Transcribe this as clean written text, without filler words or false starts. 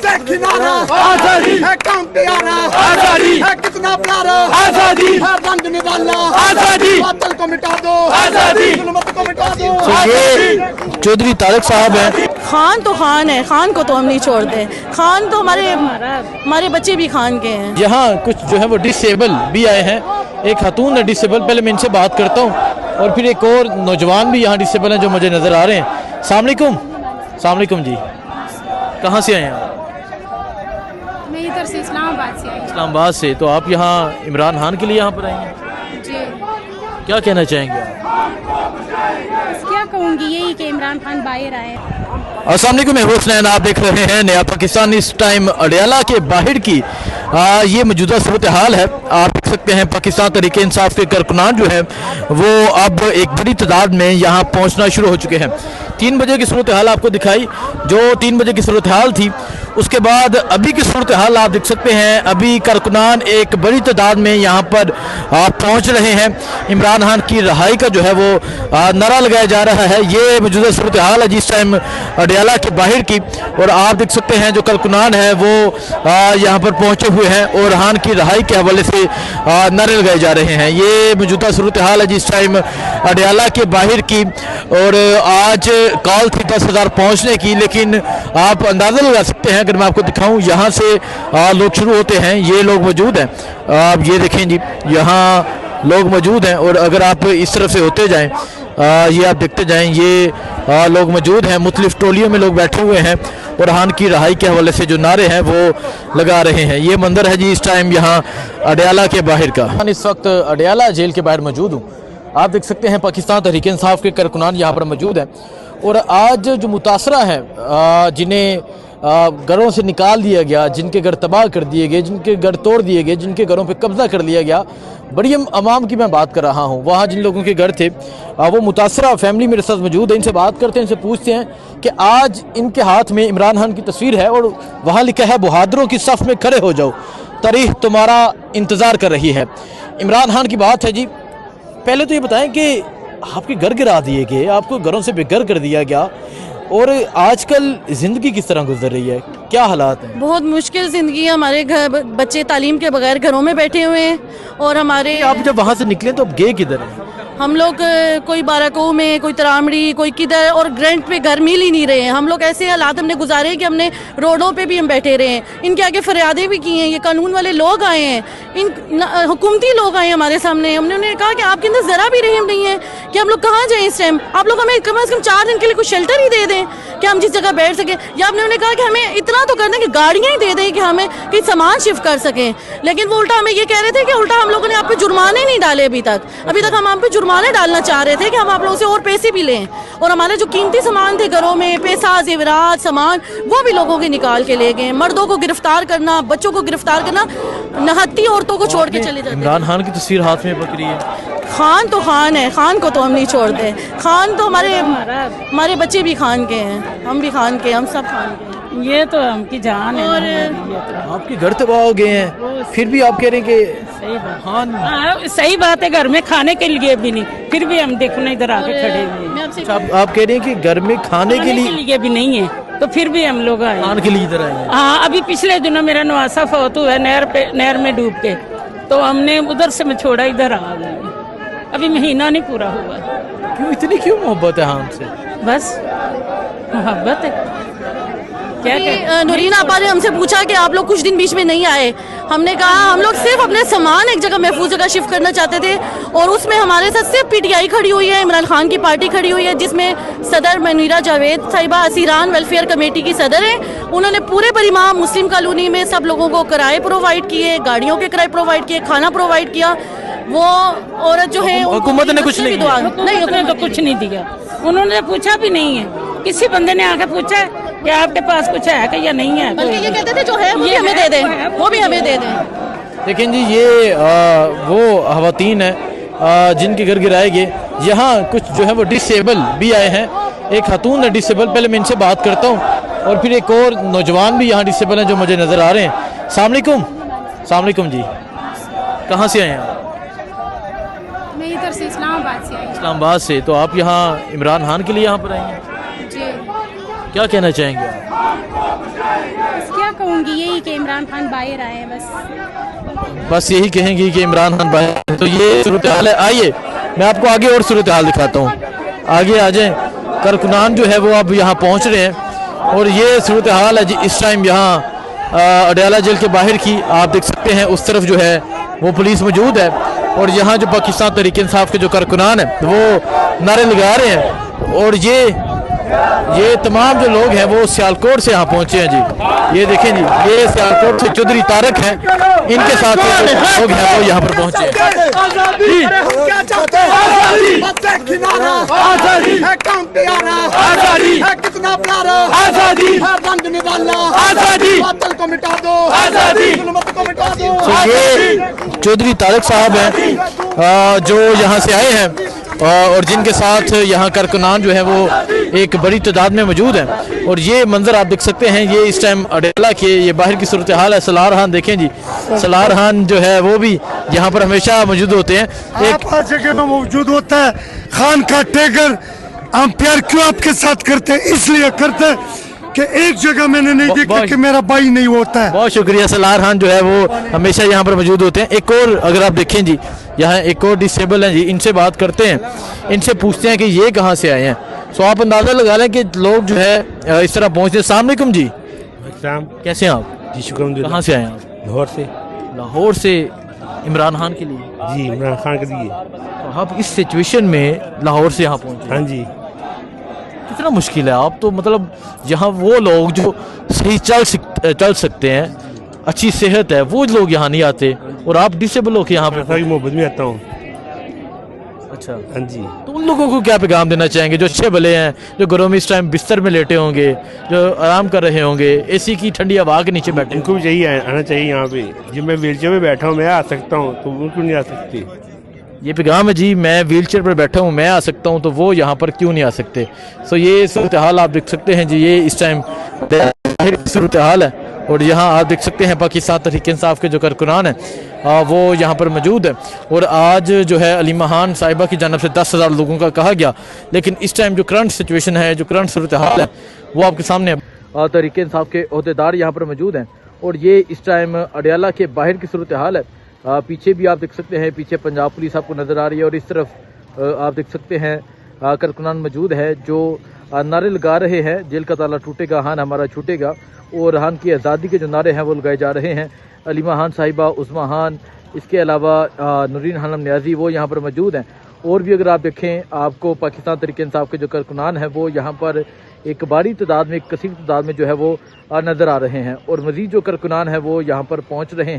आजादी है, काम प्यारा आजादी है, कितना प्यारा आजादी है, रंग निराला आजादी, बादल को मिटा दो आजादी, जुल्मत को मिटा दो। ये चौधरी तारिक साहब हैं। खान तो खान है, खान को तो हम नहीं छोड़ते। खान तो हमारे बच्चे भी खान के हैं। यहाँ कुछ जो है वो डिसेबल भी आए हैं। एक खातून है डिसेबल, पहले मैं इनसे बात करता हूँ, और फिर एक और नौजवान भी यहाँ डिसेबल हैं जो मुझे नज़र आ रहे हैं। अस्सलाम वालेकुम जी, कहाँ से आए हैं आप? मैं इधर से इस्लामाबाद से आई हूँ। इस्लामाबाद से। तो आप यहाँ इमरान खान के लिए यहाँ पर आए हैं जी। क्या कहना चाहेंगे आप? बस क्या कहूँगी, यही कि इमरान खान बाहर आए। अस्सलाम वालेकुम, मैं हुसनैन, आप देख रहे हैं नया पाकिस्तान। इस टाइम अडियाला के बाहर की ये मौजूदा सूरत हाल है। आप देख सकते हैं पाकिस्तान तहरीक इंसाफ के कारकुनान जो है वो अब एक बड़ी तादाद में यहाँ पहुँचना शुरू हो चुके हैं। 3 बजे की सूरत हाल आपको दिखाई, जो 3 बजे की सूरत हाल थी। उसके बाद अभी की सूरत हाल आप देख सकते हैं। अभी कारकुनान एक बड़ी तादाद में यहाँ पर पहुँच रहे हैं। इमरान खान की रहाई का जो है वो नारा लगाया जा रहा है। ये मौजूदा सूरत हाल है जिस टाइम अडियाला के बाहर की, और आप देख सकते हैं जो कारकुनान है वो यहाँ पर पहुँचे हुए हैं और खान की रहाई के हवाले से नारे लगाए जा रहे हैं। ये मौजूदा सूरत हाल है जिस टाइम अडियाला के बाहर की, और आज कॉल थी 10,000 पहुँचने की, लेकिन आप अंदाज़ा लगा सकते हैं। अगर मैं आपको दिखाऊं, यहाँ से लोग शुरू होते हैं। ये लोग मौजूद हैं, आप ये देखें जी, यहाँ लोग मौजूद हैं। और अगर आप इस तरफ से होते जाएं, ये आप देखते जाएं, ये लोग मौजूद हैं। मुख्तलिफ टोलियों में लोग बैठे हुए हैं और खान की रहाई के हवाले से जो नारे हैं वो लगा रहे हैं। ये मंजर है जी इस टाइम यहाँ अडियाला के बाहर का। इस वक्त अडियाला जेल के बाहर मौजूद हूँ। आप देख सकते हैं पाकिस्तान तहरीक इंसाफ के कारकुनान यहाँ पर मौजूद हैं। और आज जो मुतासरा हैं, जिन्हें घरों से निकाल दिया गया, जिनके घर तबाह कर दिए गए, जिनके घर तोड़ दिए गए, जिनके घरों पे कब्जा कर लिया गया, बड़ी अवाम की मैं बात कर रहा हूँ। वहाँ जिन लोगों के घर थे वो मुतासरा फैमिली मेरे साथ मौजूद है। इनसे बात करते हैं, इनसे पूछते हैं कि आज इनके हाथ में इमरान खान की तस्वीर है और वहाँ लिखा है बहादुरों की सफ़ में खड़े हो जाओ, तारीख तुम्हारा इंतज़ार कर रही है। इमरान खान की बात है जी। पहले तो ये बताएं कि आपके घर गिरा दिए गए, आपको घरों से बेघर कर दिया गया, और आजकल ज़िंदगी किस तरह गुजर रही है, क्या हालात हैं? बहुत मुश्किल ज़िंदगी है। हमारे घर बच्चे तालीम के बगैर घरों में बैठे हुए हैं, और हमारे आप जब वहाँ से निकले तो अब गए किधर हैं? हम लोग कोई बाराकों में, कोई तरामड़ी, कोई किधर, और रेंट पे घर मिल ही नहीं रहे हैं। हम लोग ऐसे हालात हमने गुजारे हैं कि हमने रोडों पे भी हम बैठे रहे हैं। इनके आगे फरियादें भी की हैं। ये कानून वाले लोग आए हैं, इन हुकूमती लोग आए हैं हमारे सामने। हमने उन्हें कहा कि आपके अंदर ज़रा भी रहम नहीं है कि हम लोग कहाँ जाएँ इस टाइम। आप लोग हमें कम से कम 4 दिन के लिए कुछ शेल्टर ही दे दें कि हम जिस जगह बैठ सकें, या आपने उन्हें कहा कि हमें इतना तो कर दें कि गाड़ियाँ ही दे दें कि हमें कहीं सामान शिफ्ट कर सकें। लेकिन वो उल्टा हमें ये कह रहे थे कि उल्टा हम लोगों ने आप पे जुर्माने नहीं डाले अभी तक हम आप पे जुर्माने डालना चाह रहे थे कि हम आप लोगों से और पैसे भी लें, और हमारे जो कीमती सामान थे घरों में, पैसा, जेवरात, सामान, वो भी लोगों के निकाल के ले गए। मर्दों को गिरफ्तार करना, बच्चों को गिरफ्तार करना, नहत्ती औरतों को छोड़ के चले जाते। इमरान खान की तस्वीर हाथ में पकड़ी है। खान तो खान है, खान को तो हम नहीं छोड़ते। खान तो हमारे बच्चे भी खान के हैं, हम भी खान के, हम सब खान के हैं। ये तो हमकी जान है। और आपके घर तबाह हो गए हैं, फिर भी आप कह रहे हैं कि सही बात। खान सही बात है, घर में खाने के लिए भी नहीं, फिर भी हम देखो ना इधर आके खड़े हुए हैं। आप कह रहे हैं कि घर में खाने के लिए भी नहीं है, तो फिर भी हम लोग आए खान के लिए इधर आए हैं। हाँ, अभी पिछले दिनों मेरा नवासा फौत हुआ है नहर में डूब के, तो हमने उधर से मैं छोड़ा, इधर आ गए। अभी महीना नहीं पूरा हुआ। क्यों मोहब्बत है खान से? बस मोहब्बत है। क्या नूरीन आपा ने हमसे पूछा कि आप लोग कुछ दिन बीच में नहीं आए। हमने कहा हम लोग सिर्फ अपने सामान एक जगह महफूज जगह शिफ्ट करना चाहते थे, और उसमें हमारे साथ सिर्फ पीटीआई खड़ी हुई है, इमरान खान की पार्टी खड़ी हुई है, जिसमें सदर मुनीरा जावेद साहिबा असीरान वेलफेयर कमेटी की सदर हैं। उन्होंने पूरे परिमाम मुस्लिम कॉलोनी में सब लोगों को किराए प्रोवाइड किए, गाड़ियों के किराए प्रोवाइड किए, खाना प्रोवाइड किया। वो औरत जो है हुकूमत ने कुछ नहीं किया। नहीं, उन्होंने तो कुछ नहीं दिया, उन्होंने पूछा भी नहीं है। किसी बंदे ने आके पूछा है कि आपके पास कुछ है कि या नहीं है, बल्कि ये कहते थे जो है वो भी हमें दे दें, वो भी हमें दे दें। लेकिन जी ये वो खवातीन हैं जिनके घर गिराए गए। यहाँ कुछ जो है वो डिसेबल भी आए हैं। एक खातून है डिसेबल, पहले मैं इनसे बात करता हूँ, और फिर एक और नौजवान भी यहाँ डिसेबल हैं जो मुझे नज़र आ रहे हैं। अस्सलाम वालेकुम जी, कहाँ से आए हैं आप? मैं इधर से इस्लामाबाद से आई हूँ। इस्लामाबाद से। तो आप यहाँ इमरान खान के लिए यहाँ पर आए हैं, जी। क्या कहना चाहेंगे आप? बस क्या कहूँगी यही कि इमरान खान बाहर आए हैं बस यही कहेंगी कि इमरान खान बाहर। तो ये सूरत हाल है। आइए मैं आपको आगे और सूरत हाल दिखाता हूँ, आगे आ जाएं। कारकुनान जो है वो अब यहाँ पहुँच रहे हैं और ये सूरत हाल है जी इस टाइम यहाँ अडयाला जेल के बाहर की। आप देख सकते हैं उस तरफ जो है वो पुलिस मौजूद है और यहाँ जो पाकिस्तान तहरीक इंसाफ के जो कारकुनान है वो नारे लगा रहे हैं। और ये तमाम जो लोग हैं वो सियालकोट से यहाँ पहुँचे हैं जी। ये देखें जी, ये सियालकोट से चौधरी तारक हैं, इनके साथ जो लोग हैं वो यहाँ पर पहुँचे हैं। ये चौधरी तारक साहब हैं जो यहाँ से आए हैं और जिनके साथ यहाँ कारकुनान जो है वो एक बड़ी तादाद में मौजूद हैं। और ये मंजर आप देख सकते हैं, ये इस टाइम अडयाला के ये बाहर की सूरत हाल है। सलार खान देखें जी, सलार खान जो है वो भी यहाँ पर हमेशा मौजूद होते हैं। एक जगह में मौजूद होता है खान का टैगर। हम प्यार क्यों आपके साथ करते हैं? इसलिए करते हैं कि एक जगह मैंने नहीं देखा कि मेरा भाई नहीं होता है। बहुत शुक्रिया। सलार खान जो है वो हमेशा यहाँ पर मौजूद होते हैं। एक और अगर आप देखें जी, यहाँ एक और डिसेबल हैं जी, इनसे बात करते हैं, इनसे पूछते हैं कि ये कहाँ से आए हैं। सो आप अंदाज़ा लगा लें कि लोग जो है इस तरह पहुँचते हैं। अस्सलाम वालेकुम जी, कैसे हैं आप? जी शुक्र। कहाँ से आए हैं आप? लाहौर से। लाहौर से इमरान खान के लिए? जी इमरान खान के लिए। तो आप इस सिचुएशन में लाहौर से यहाँ पहुँचे? हाँ जी। कितना मुश्किल है। आप तो मतलब यहाँ वो लोग जो सही चल सकते हैं, अच्छी सेहत है, वो लोग यहाँ नहीं आते और आप डिसेबल होकर यहाँ पे। मोहब्बत में आता हूँ। अच्छा। हाँ जी। तो उन लोगों को क्या पैगाम देना चाहेंगे जो अच्छे भले हैं, जो घरों में इस टाइम बिस्तर में लेटे होंगे, जो आराम कर रहे होंगे, एसी की ठंडी हवा के नीचे बैठे? उनको भी चाहिए आना चाहिए यहाँ पे। जब मैं व्हील चेयर में बैठा हूँ, मैं आ सकता हूँ, तो उनको नहीं आ सकते। ये पैगाम है जी, मैं व्हील चेयर पर बैठा हूँ, मैं आ सकता हूँ, तो वो यहाँ पर क्यों नहीं आ सकते? सो ये सूरत हाल आप देख सकते हैं जी, ये इस टाइम सूरत हाल है। और यहाँ आप देख सकते हैं पाकिस्तान तहरीक इंसाफ के जो कारकुनान हैं वो यहाँ पर मौजूद है। और आज जो है अलीमा खान साहिबा की जानब से 10,000 लोगों का कहा गया, लेकिन इस टाइम जो करंट सिचुएशन है, जो करंट सूरत हाल है, वो आपके सामने है। तहरीक इंसाफ के अहदेदार यहाँ पर मौजूद हैं और ये इस टाइम अडयाला के बाहर की सूरत हाल है। पीछे भी आप देख सकते हैं, पीछे पंजाब पुलिस आपको नज़र आ रही है और इस तरफ आप देख सकते हैं कारकुनान मौजूद है जो नारे लगा रहे हैं, जेल का ताला टूटेगा, हान हमारा छूटेगा, और हान की आज़ादी के जो नारे हैं वो लगाए जा रहे हैं। अलीमा खान साहिबा, उस्मा खान, इसके अलावा नूरीन खानम न्याजी वो यहाँ पर मौजूद हैं। और भी अगर आप देखें, आपको पाकिस्तान तहरीक इंसाफ के जो कारकुनान हैं वो यहाँ पर एक बड़ी तादाद में, एक कसीर तादाद में जो है वो नज़र आ रहे हैं और मज़ीद जो कारकुनान है वो यहाँ पर पहुँच रहे हैं।